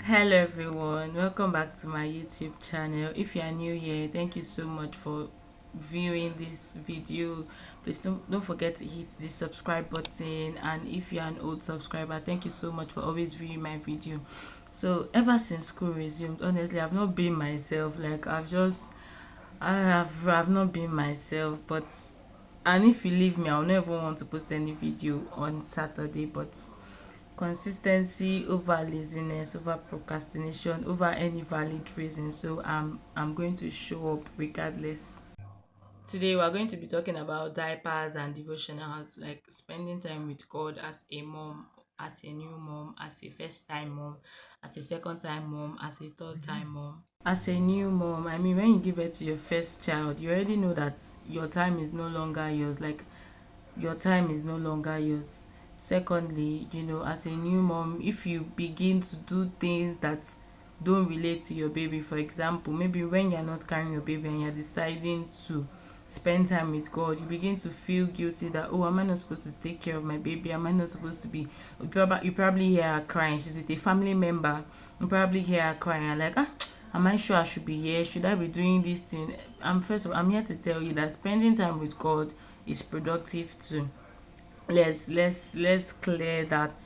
Hello everyone, welcome back to my YouTube channel. If you are new here, thank you so much for viewing this video. Please don't forget to hit the subscribe button, and if you are an old subscriber, thank you so much for always viewing my video. So ever since school resumed, honestly I've not been myself. Like I've not been myself, but and if you leave me, I'll never want to post any video on Saturday. But consistency over laziness, over procrastination, over any valid reason. So I'm going to show up regardless. Today we're going to be talking about diapers and devotionals, like spending time with God as a mom, as a new mom, as a first time mom, as a second time mom, as a third time mom. As a new mom, I mean, when you give birth to your first child, you already know that your time is no longer yours. Like your time is no longer yours. Secondly, as a new mom, if you begin to do things that don't relate to your baby, for example, maybe when you're not carrying your baby and you're deciding to spend time with God, you begin to feel guilty that, oh, am I not supposed to take care of my baby? Am I not supposed to be? You probably hear her crying. She's with a family member. You probably hear her crying. And like, am I sure I should be here? Should I be doing this thing? First of all, I'm here to tell you that spending time with God is productive too. Let's clear that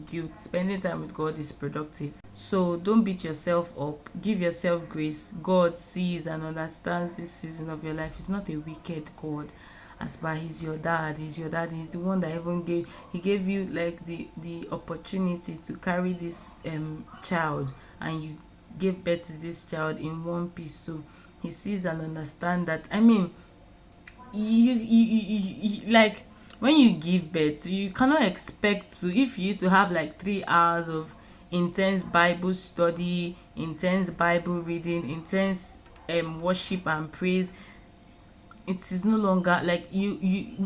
guilt. Spending time with God is productive, so don't beat yourself up. Give yourself grace. God sees and understands this season of your life. He's not a wicked God. As far he's your dad, he's the one that even gave you like the opportunity to carry this child, and you gave birth to this child in one piece. So he sees and understands that. I mean, like when you give birth, you cannot expect to, if you used to have like 3 hours of intense Bible study, intense Bible reading, intense worship and praise. It is no longer like you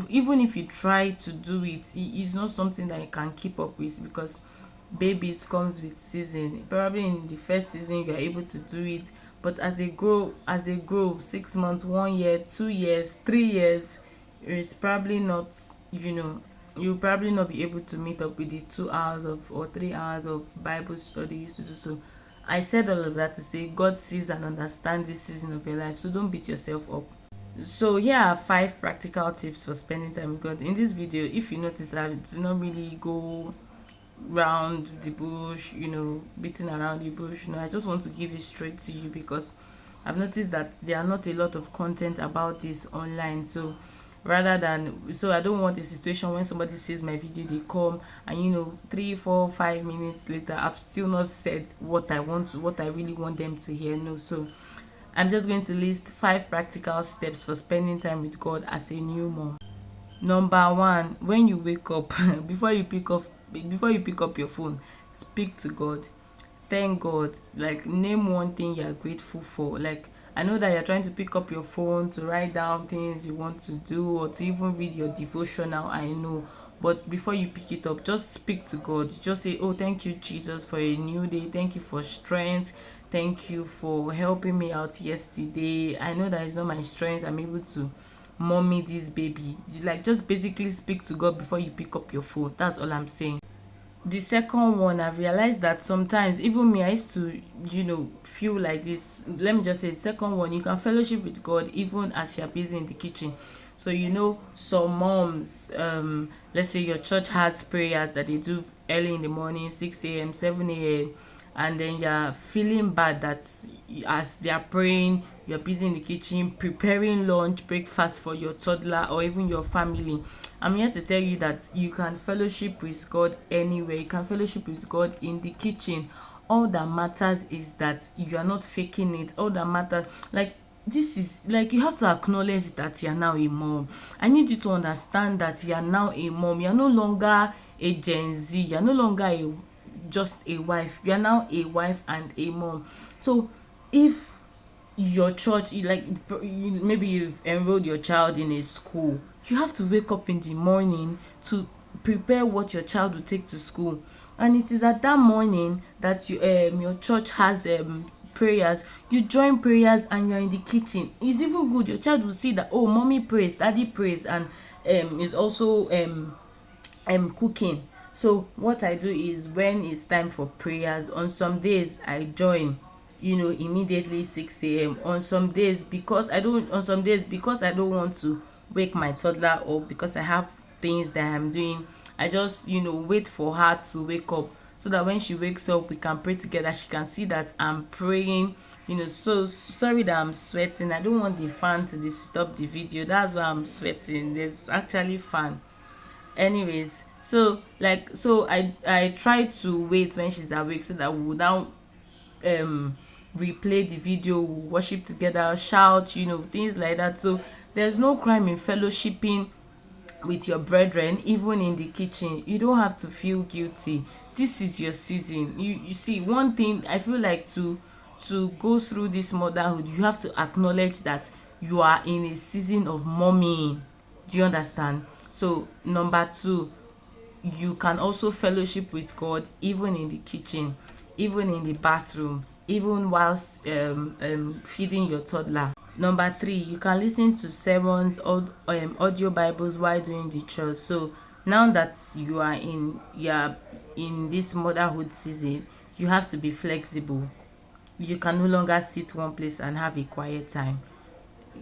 even if you try to do it, it's not something that you can keep up with, because babies comes with season. Probably in the first season you are able to do it, but as they grow 6 months, 1 year, 2 years, 3 years, it's probably not, you'll probably not be able to meet up with the 2 hours of or 3 hours of Bible study you used to do. So I said all of that to say God sees and understands this season of your life, so don't beat yourself up. So here are 5 practical tips for spending time with God. In this video, if you notice, I do not really go round the bush, beating around the bush. I just want to give it straight to you, because I've noticed that there are not a lot of content about this online. So I don't want a situation when somebody sees my video, they come and 3 4 5 minutes later I've still not said what I really want them to hear. No. So I'm just going to list 5 practical steps for spending time with God as a new mom. Number one, when you wake up, before you pick up your phone, speak to God. Thank God. Like, name one thing you're grateful for. Like, I know that you're trying to pick up your phone to write down things you want to do, or to even read your devotional, I know. But before you pick it up, just speak to God. Just say, oh, thank you, Jesus, for a new day. Thank you for strength. Thank you for helping me out yesterday. I know that it's not my strength. I'm able to mommy this baby. Like, just basically speak to God before you pick up your phone. That's all I'm saying. The second one, I've realized that sometimes, even me, I used to, feel like this. Let me just say, the second one, you can fellowship with God even as you're busy in the kitchen. So, some moms, let's say your church has prayers that they do early in the morning, 6 a.m., 7 a.m., and then you're feeling bad that as they are praying, you're busy in the kitchen preparing lunch, breakfast for your toddler or even your family. I'm here to tell you that you can fellowship with God anywhere. You can fellowship with God in the kitchen. All that matters is that you are not faking it. All that matters, like, this is like, you have to acknowledge that you are now a mom. I need you to understand that you are now a mom. You are no longer a Gen Z. You are no longer just a wife. You are now a wife and a mom. So if your church, maybe you've enrolled your child in a school, you have to wake up in the morning to prepare what your child will take to school. And it is at that morning that your church has prayers. You join prayers and you're in the kitchen. It's even good. Your child will see that, oh, mommy prays, daddy prays, and is also cooking. So what I do is when it's time for prayers, on some days I join, immediately 6 a.m. On some days, because I don't want to wake my toddler up, because I have things that I'm doing, I just wait for her to wake up, so that when she wakes up we can pray together. She can see that I'm praying. So sorry that I'm sweating. I don't want the fan to disturb the video. That's why I'm sweating. There's actually fan. Anyways, so I try to wait when she's awake, so that we will now um replay the video, we'll worship together, shout, things like that. So there's no crime in fellowshipping with your brethren, even in the kitchen. You don't have to feel guilty. This is your season. You see, one thing I feel like, to go through this motherhood, you have to acknowledge that you are in a season of mommying. Do you understand? So number two, you can also fellowship with God even in the kitchen, even in the bathroom, even whilst feeding your toddler. Number three, you can listen to sermons or audio Bibles while doing the chores. So now that you are in this motherhood season, you have to be flexible. You can no longer sit one place and have a quiet time.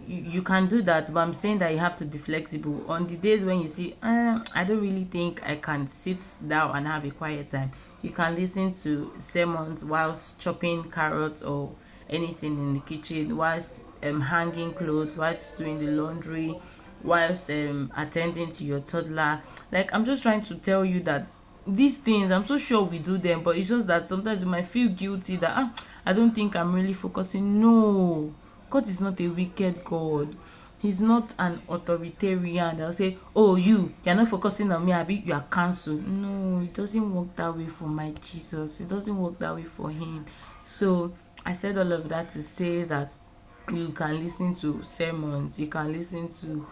You can do that, but I'm saying that you have to be flexible. On the days when you see, I don't really think I can sit down and have a quiet time, you can listen to sermons whilst chopping carrots or anything in the kitchen, whilst hanging clothes, whilst doing the laundry, whilst attending to your toddler. Like, I'm just trying to tell you that these things, I'm so sure we do them, but it's just that sometimes you might feel guilty that I don't think I'm really focusing. No, God is not a wicked God. He's not an authoritarian that will say, oh, you're not focusing on me, abi, you are cancelled. No, it doesn't work that way for my Jesus. It doesn't work that way for him. So I said all of that to say that you can listen to sermons, you can listen to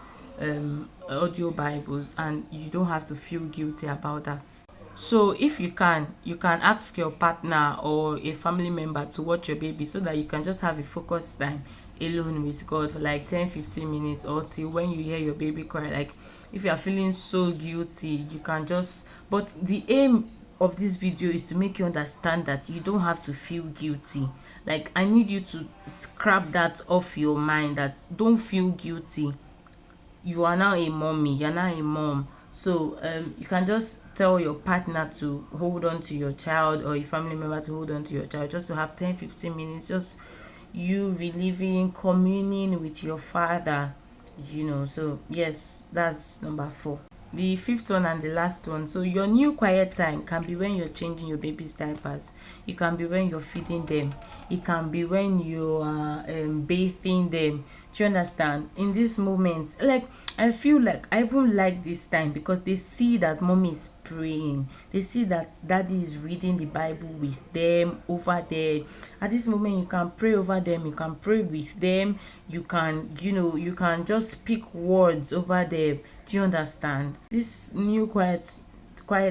audio Bibles, and you don't have to feel guilty about that. So if you can ask your partner or a family member to watch your baby, so that you can just have a focused time alone with God for like 10-15 minutes, or till when you hear your baby cry. Like, if you are feeling so guilty, you can just, but the aim of this video is to make you understand that you don't have to feel guilty. Like, I need you to scrap that off your mind, that don't feel guilty. You are now a mommy, you're now a mom. So you can just tell your partner to hold on to your child, or a family member to hold on to your child, just to have 10-15 minutes, just you reliving, communing with your father. So yes, that's number four. The fifth one and the last one. So your new quiet time can be when you're changing your baby's diapers. It can be when you're feeding them. It can be when you are bathing them. Do you understand? In this moment, like, I feel like I even like this time, because they see that mommy is praying. They see that daddy is reading the Bible with them over there. At this moment, you can pray over them. You can pray with them. You can just speak words over them. Do you understand? This new quiet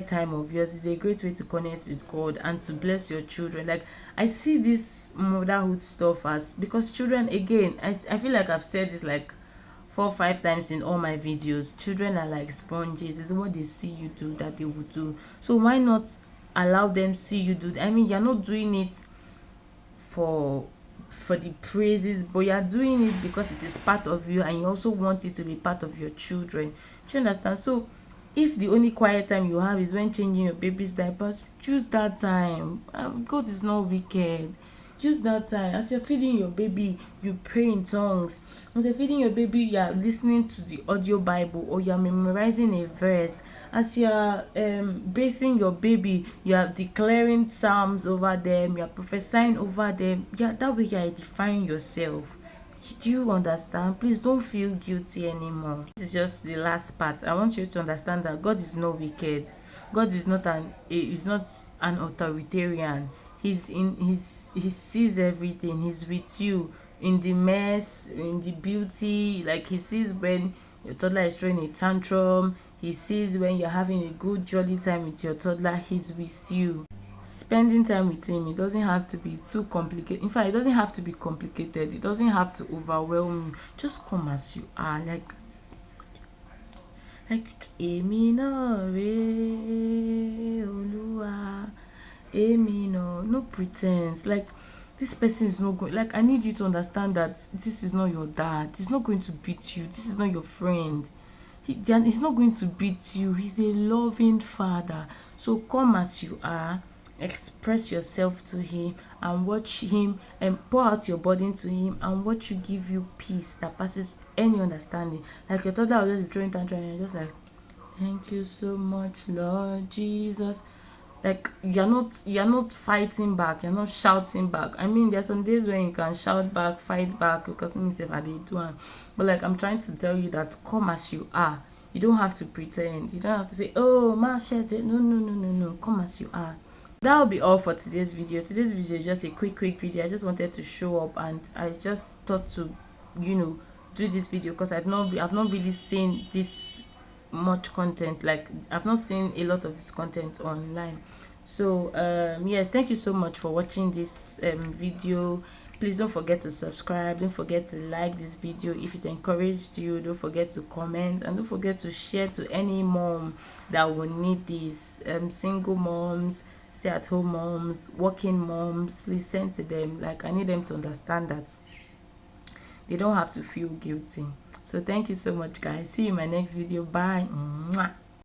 time of yours is a great way to connect with God and to bless your children. Like, I see this motherhood stuff as, because children, again, I feel like I've said this like 4 or 5 times in all my videos. Children are like sponges. It's what they see you do that they will do. So why not allow them see you do? I mean, you're not doing it for the praises, but you are doing it because it is part of you, and you also want it to be part of your children. Do you understand? So if the only quiet time you have is when changing your baby's diapers, use that time. God is not wicked. Use that time. As you're feeding your baby, you pray in tongues. As you're feeding your baby, you are listening to the audio Bible, or you are memorizing a verse. As you are bathing your baby, you are declaring psalms over them. You are prophesying over them. Yeah, that way you are edifying yourself. Do you understand? Please don't feel guilty anymore. This is just the last part. I want you to understand that God is not wicked. God is not an authoritarian. He sees everything. He's with you in the mess, in the beauty. Like, he sees when your toddler is throwing a tantrum. He sees when you're having a good jolly time with your toddler. He's with you. Spending time with him, it doesn't have to be too complicated. In fact, it doesn't have to be complicated. It doesn't have to overwhelm you. Just come as you are. like èmi náà rèé Olúwa, èmi náà. No pretense. Like this person is not going. Like I need you to understand that this is not your dad. He's not going to beat you. This is not your friend. He's not going to beat you. He's a loving father. So come as you are, express yourself to him, and watch him and pour out your burden to him, and watch you give you peace that passes any understanding. Like your toddler will just be throwing tantrum and you're just like, thank you so much, Lord Jesus. Like you're not fighting back, you're not shouting back. I mean, there's some days when you can shout back, fight back, because me say I did do am. But like I'm trying to tell you that come as you are. You don't have to pretend. You don't have to say, oh ma shit. No, no, no, no, no. Come as you are. That'll be all for today's video. Today's video is just a quick video. I just wanted to show up, and I just thought to, do this video because I've not really seen this much content. Like I've not seen a lot of this content online. So yes, thank you so much for watching this video. Please don't forget to subscribe, don't forget to like this video if it encouraged you, don't forget to comment, and don't forget to share to any mom that will need this. Single moms, stay-at-home moms, working moms, please send to them. Like I need them to understand that they don't have to feel guilty. So thank you so much, guys. See you in my next video. Bye. Mwah.